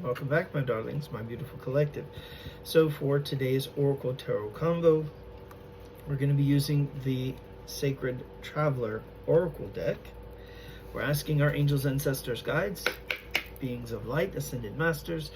Welcome back, my darlings, my beautiful collective. So for today's Oracle Tarot Combo, we're going to be using the Sacred Traveler Oracle deck. We're asking our angels, ancestors, guides, beings of light, ascended masters,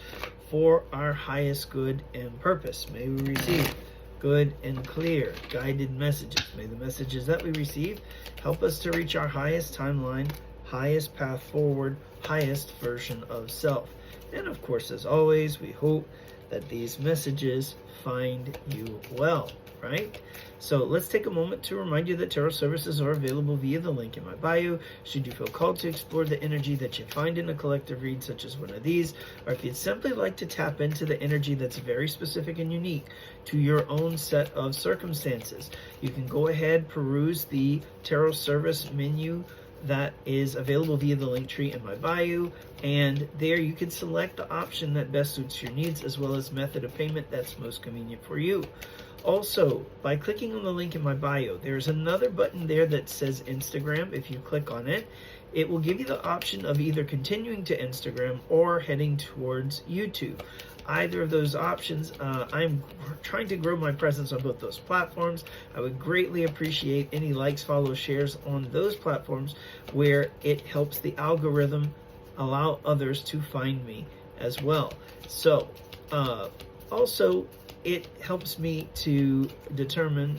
for our highest good and purpose. May we receive good and clear guided messages. May the messages that we receive help us to reach our highest timeline, highest path forward, highest version of self. And of course, as always, we hope that these messages find you well, right? So let's take a moment to remind you that tarot services are available via the link in my bio. Should you feel called to explore the energy that you find in a collective read, such as one of these, or if you'd simply like to tap into the energy that's very specific and unique to your own set of circumstances, you can go ahead, peruse the tarot service menu that is available via the link tree in my bio, and there you can select the option that best suits your needs, as well as method of payment that's most convenient for you. Also, by clicking on the link in my bio, there's another button there that says Instagram. If you click on it, it will give you the option of either continuing to Instagram or heading towards YouTube. Either of those options, I'm trying to grow my presence on both those platforms. I would greatly appreciate any likes, follows, shares on those platforms where it helps the algorithm allow others to find me as well. So, also, it helps me to determine,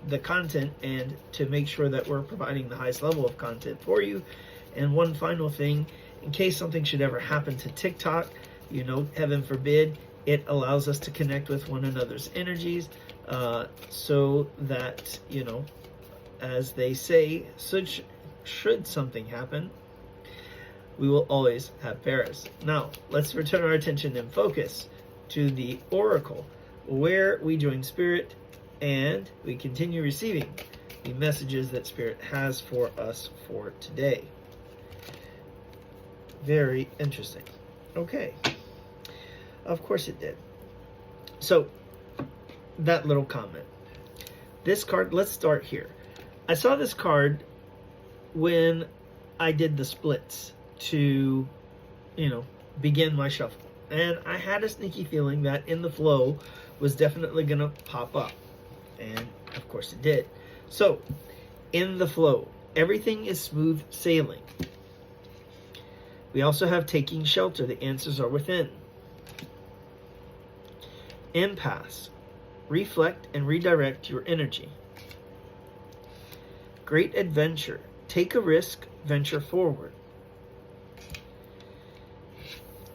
the content and to make sure that we're providing the highest level of content for you. And one final thing, in case something should ever happen to TikTok, heaven forbid, it allows us to connect with one another's energies, so that, as they say, should something happen, we will always have Paris. Now, let's return our attention and focus to the Oracle, where we join Spirit and we continue receiving the messages that Spirit has for us for today. Very interesting. Okay. Of course it did. So, that little comment. This card, let's start here. I saw this card when I did the splits to, begin my shuffle. And I had a sneaky feeling that In the Flow was definitely going to pop up. And, of course, it did. So, In the Flow. Everything is smooth sailing. We also have Taking Shelter. The answers are within. Impasse. Reflect and redirect your energy. Great Adventure. Take a risk, venture forward.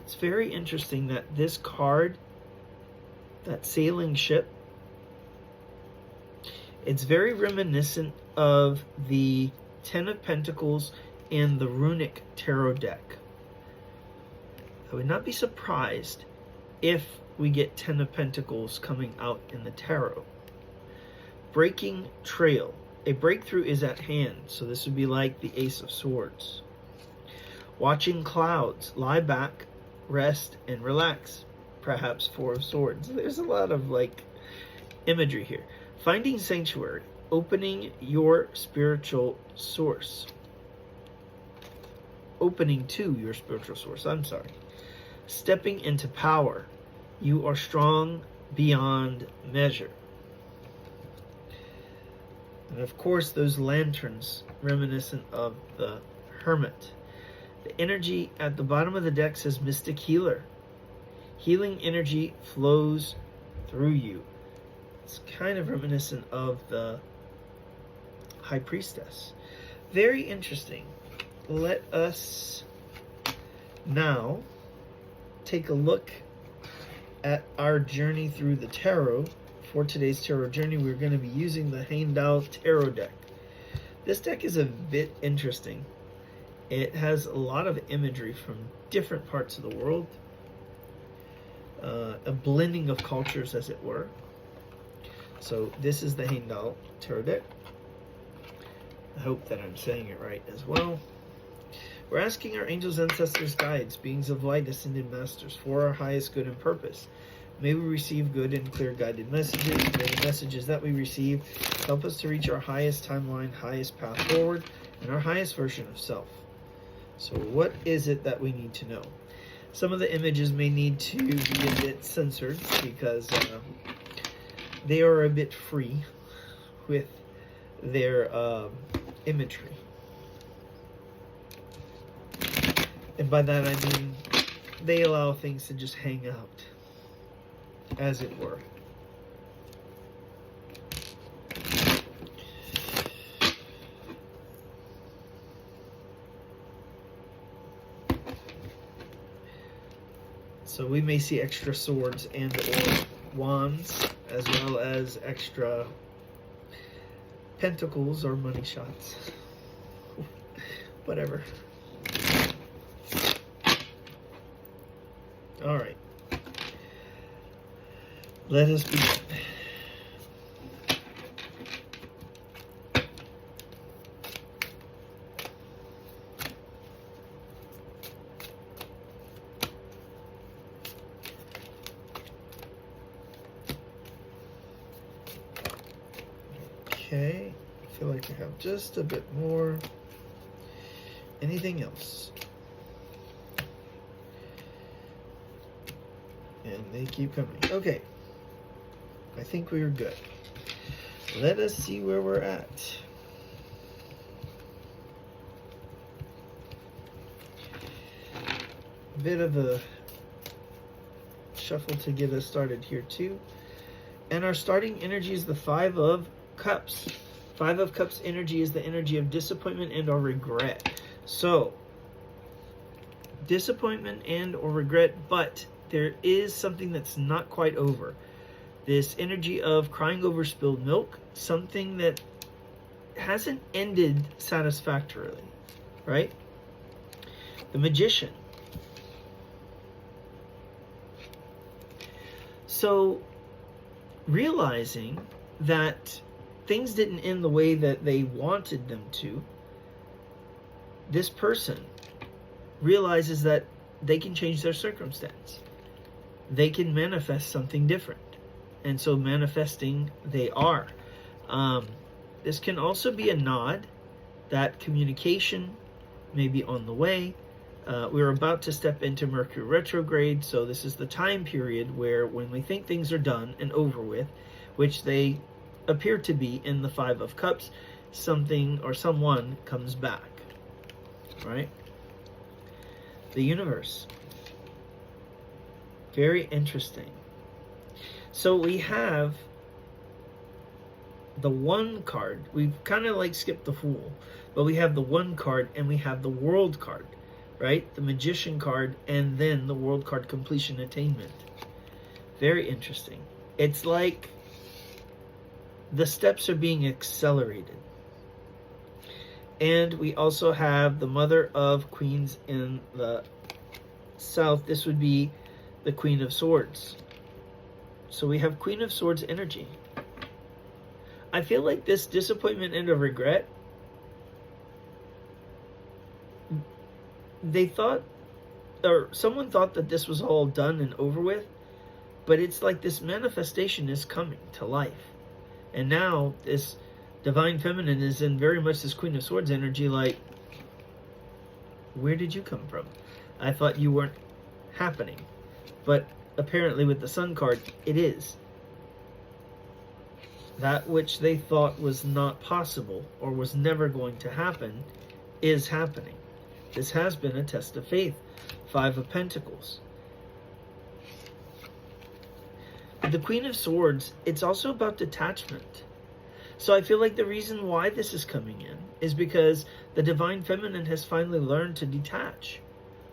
It's very interesting that this card, that sailing ship, it's very reminiscent of the Ten of Pentacles in the Runic Tarot deck. I would not be surprised if we get Ten of Pentacles coming out in the tarot. Breaking Trail. A breakthrough is at hand. So this would be like the Ace of Swords. Watching Clouds. Lie back, rest, and relax. Perhaps Four of Swords. There's a lot of imagery here. Finding Sanctuary. Opening your spiritual source. Opening to your spiritual source. I'm sorry. Stepping into power. You are strong beyond measure. And of course, those lanterns reminiscent of the Hermit. The energy at the bottom of the deck says Mystic Healer. Healing energy flows through you. It's kind of reminiscent of the High Priestess. Very interesting. Let us now take a look at our journey through the tarot. For today's tarot journey, we're going to be using the Heimdall Tarot deck. This deck is a bit interesting. It has a lot of imagery from different parts of the world, a blending of cultures, as it were. So this is the Heimdall Tarot deck. I hope that I'm saying it right as well. We're asking our angels, ancestors, guides, beings of light, ascended masters, for our highest good and purpose. May we receive good and clear guided messages. May the messages that we receive help us to reach our highest timeline, highest path forward, and our highest version of self. So what is it that we need to know? Some of the images may need to be a bit censored because they are a bit free with their imagery. And by that I mean they allow things to just hang out, as it were. So we may see extra swords and or wands, as well as extra pentacles or money shots. Whatever. Alright. Let us begin. Okay, I feel like I have just a bit more. Anything else? And they keep coming. Okay, I think we are good. Let us see where we're at. A bit of a shuffle to get us started here too. And our starting energy is the Five of Cups. Five of Cups energy is the energy of disappointment and or regret. So, disappointment and or regret, but there is something that's not quite over. This energy of crying over spilled milk, something that hasn't ended satisfactorily, right? The Magician. So, realizing that things didn't end the way that they wanted them to, this person realizes that they can change their circumstance. They can manifest something different. And so manifesting they are. This can also be a nod that communication may be on the way. We're about to step into Mercury retrograde, so this is the time period where when we think things are done and over with, which they appear to be in the Five of Cups, something or someone comes back, right? The Universe. Very interesting. So we have the One card. We've kind of like skipped the Fool, but we have the One card and we have the World card, right? The Magician card and then the World card, completion, attainment. Very interesting. It's like the steps are being accelerated. And we also have the Mother of Queens in the South. This would be the Queen of Swords. So we have Queen of Swords energy. I feel like this disappointment and a regret, they thought, or someone thought that this was all done and over with, but it's like this manifestation is coming to life. And now this Divine Feminine is in very much this Queen of Swords energy, like, where did you come from? I thought you weren't happening. But apparently with the Sun card, it is. That which they thought was not possible or was never going to happen is happening. This has been a test of faith. Five of Pentacles. The Queen of Swords, it's also about detachment. So I feel like the reason why this is coming in is because the Divine Feminine has finally learned to detach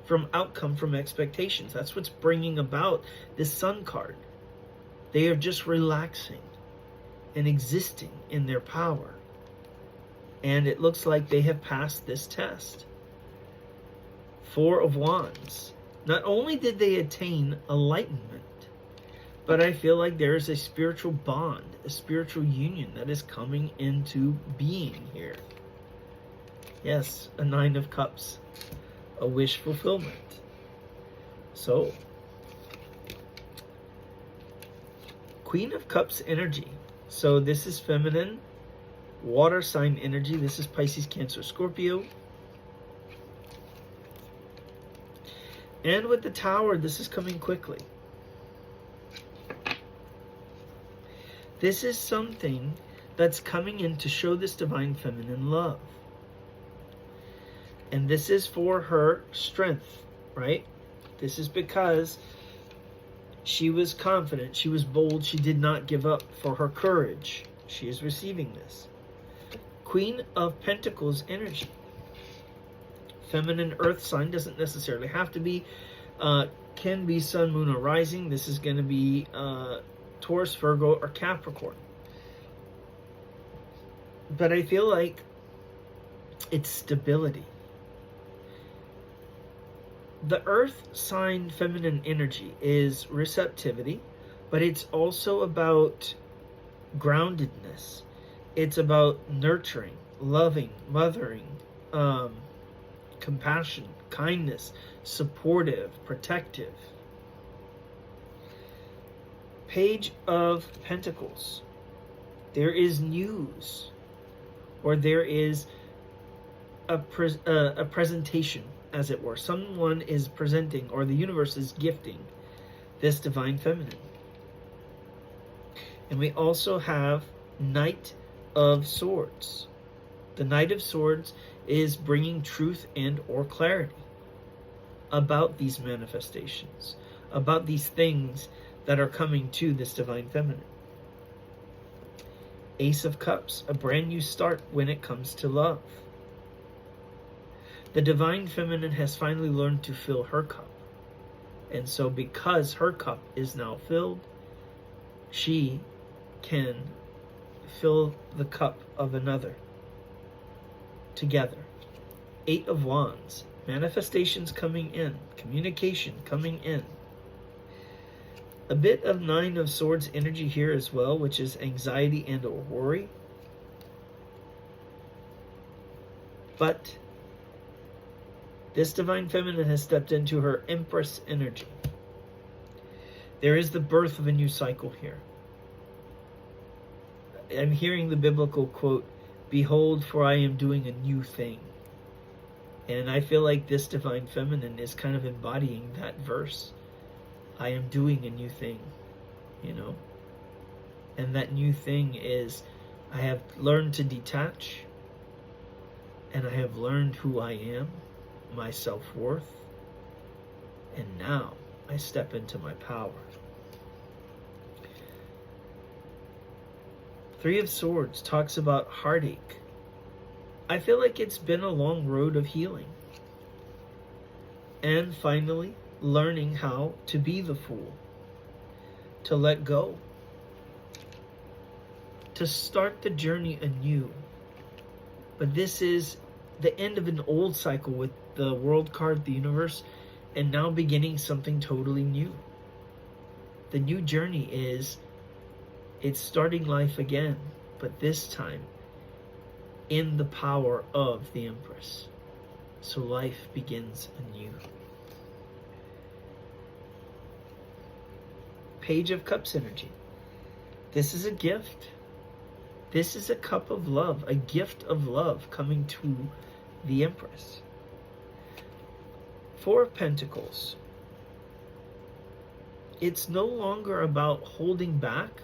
from outcome, from expectations. That's what's bringing about this Sun card. They are just relaxing and existing in their power. And it looks like they have passed this test. Four of Wands. Not only did they attain enlightenment, but I feel like there is a spiritual bond, a spiritual union that is coming into being here. Yes, a Nine of Cups, a wish fulfillment. So, Queen of Cups energy. So this is feminine, water sign energy. This is Pisces, Cancer, Scorpio. And with the Tower, this is coming quickly. This is something that's coming in to show this divine feminine love. And this is for her strength, right? This is because she was confident, she was bold, she did not give up, for her courage. She is receiving this. Queen of Pentacles energy. Feminine earth sign, doesn't necessarily have to be. Can be sun, moon, or rising. This is going to be Taurus, Virgo, or Capricorn. But I feel like it's stability. The earth sign feminine energy is receptivity, but it's also about groundedness. It's about nurturing, loving, mothering, compassion, kindness, supportive, protective. Page of Pentacles. There is news, or there is a presentation, as it were. Someone is presenting, or the universe is gifting this divine feminine. And we also have Knight of Swords. The Knight of Swords is bringing truth and or clarity about these manifestations, about these things that are coming to this divine feminine. Ace of Cups, a brand new start when it comes to love. The divine feminine has finally learned to fill her cup. And so because her cup is now filled, she can fill the cup of another together. Eight of Wands, manifestations coming in, communication coming in. A bit of Nine of Swords energy here as well, which is anxiety and or worry. But this divine feminine has stepped into her Empress energy. There is the birth of a new cycle here. I'm hearing the biblical quote, "Behold, for I am doing a new thing." And I feel like this divine feminine is kind of embodying that verse. I am doing a new thing, you know. And that new thing is, I have learned to detach, and I have learned who I am, my self-worth, and now I step into my power. Three of Swords talks about heartache. I feel like it's been a long road of healing. And finally, learning how to be the fool, to let go, to start the journey anew. But this is the end of an old cycle with the World card, the universe, and now beginning something totally new. The new journey is, it's starting life again, but this time in the power of the Empress. So life begins anew. Page of Cups energy. This is a gift. This is a cup of love, a gift of love coming to the Empress. Four of Pentacles. It's no longer about holding back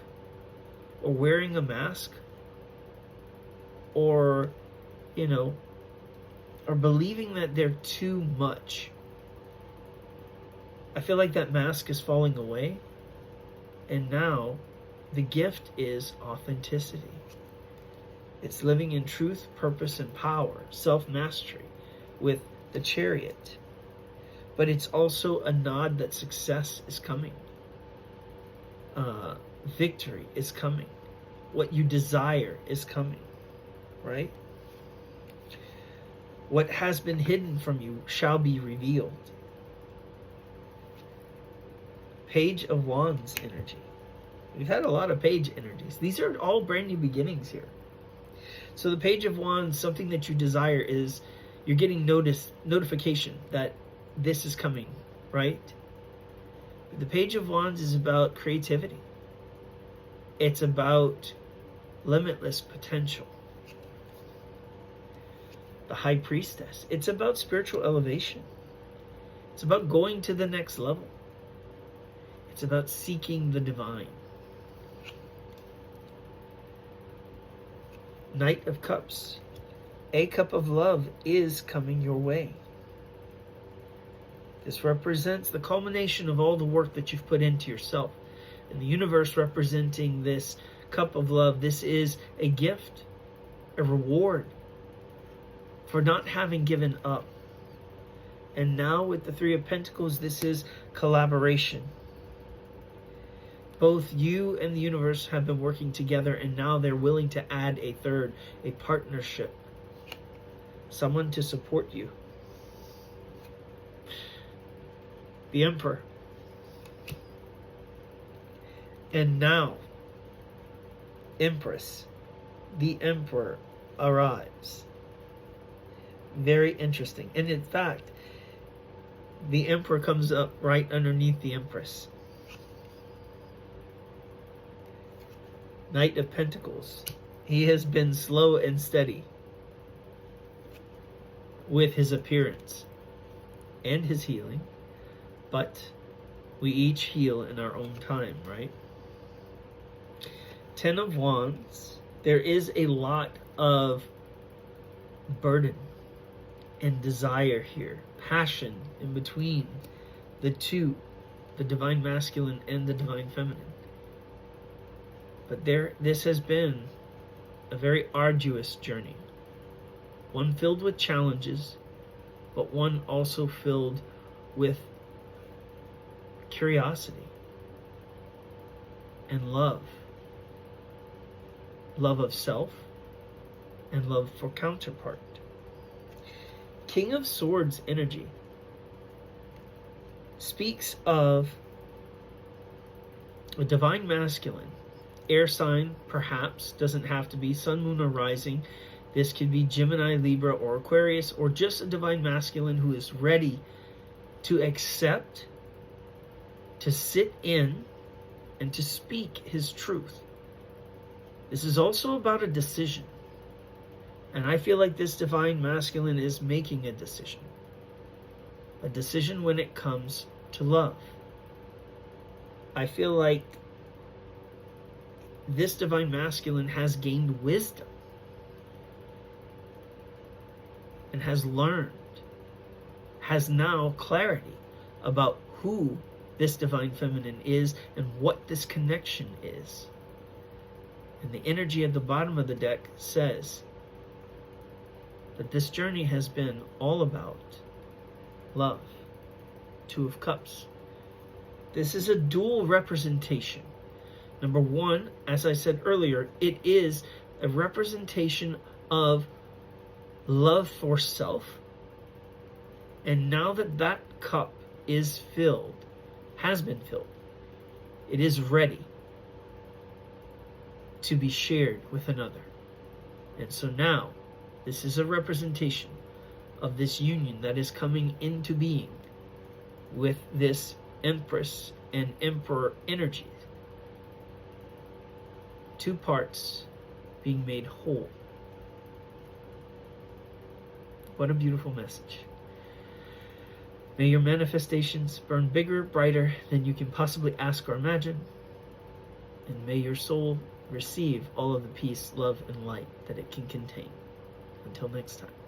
or wearing a mask or, you know, or believing that they're too much. I feel like that mask is falling away. And now the gift is authenticity. It's living in truth, purpose, and power, self-mastery with the Chariot. But it's also a nod that success is coming. Victory is coming. What you desire is coming, right? What has been hidden from you shall be revealed. Page of Wands energy. We've had a lot of page energies. These are all brand new beginnings here. So the Page of Wands, something that you desire is, you're getting notification that this is coming, right? The Page of Wands is about creativity. It's about limitless potential. The High Priestess, it's about spiritual elevation. It's about going to the next level. It's about seeking the divine. Knight of Cups. A cup of love is coming your way. This represents the culmination of all the work that you've put into yourself. And the universe representing this cup of love, this is a gift, a reward for not having given up. And now with the Three of Pentacles, this is collaboration. Both you and the universe have been working together, and now they're willing to add a third, a partnership. Someone to support you. The Emperor. And now, Empress, the Emperor arrives. Very interesting. And in fact, the Emperor comes up right underneath the Empress. Knight of Pentacles. He has been slow and steady with his appearance and his healing, but we each heal in our own time, right? Ten of Wands. There is a lot of burden and desire here, passion in between the two, the divine masculine and the divine feminine. But this has been a very arduous journey, one filled with challenges, but one also filled with curiosity and love. Love of self and love for counterpart. King of Swords energy speaks of a divine masculine, air sign, perhaps, doesn't have to be sun, moon, or rising. This could be Gemini, Libra, or Aquarius, or just a divine masculine who is ready to accept, to sit in, and to speak his truth. This is also about a decision. And I feel like this divine masculine is making a decision. A decision when it comes to love. I feel like this divine masculine has gained wisdom and has learned, has now clarity about who this divine feminine is and what this connection is. And the energy at the bottom of the deck says that this journey has been all about love. Two of Cups. This is a dual representation. Number one, as I said earlier, it is a representation of love for self. And now that that cup is filled, has been filled, it is ready to be shared with another. And so now, this is a representation of this union that is coming into being with this Empress and Emperor energies. Two parts being made whole. What a beautiful message. May your manifestations burn bigger, brighter than you can possibly ask or imagine. And may your soul receive all of the peace, love, and light that it can contain. Until next time.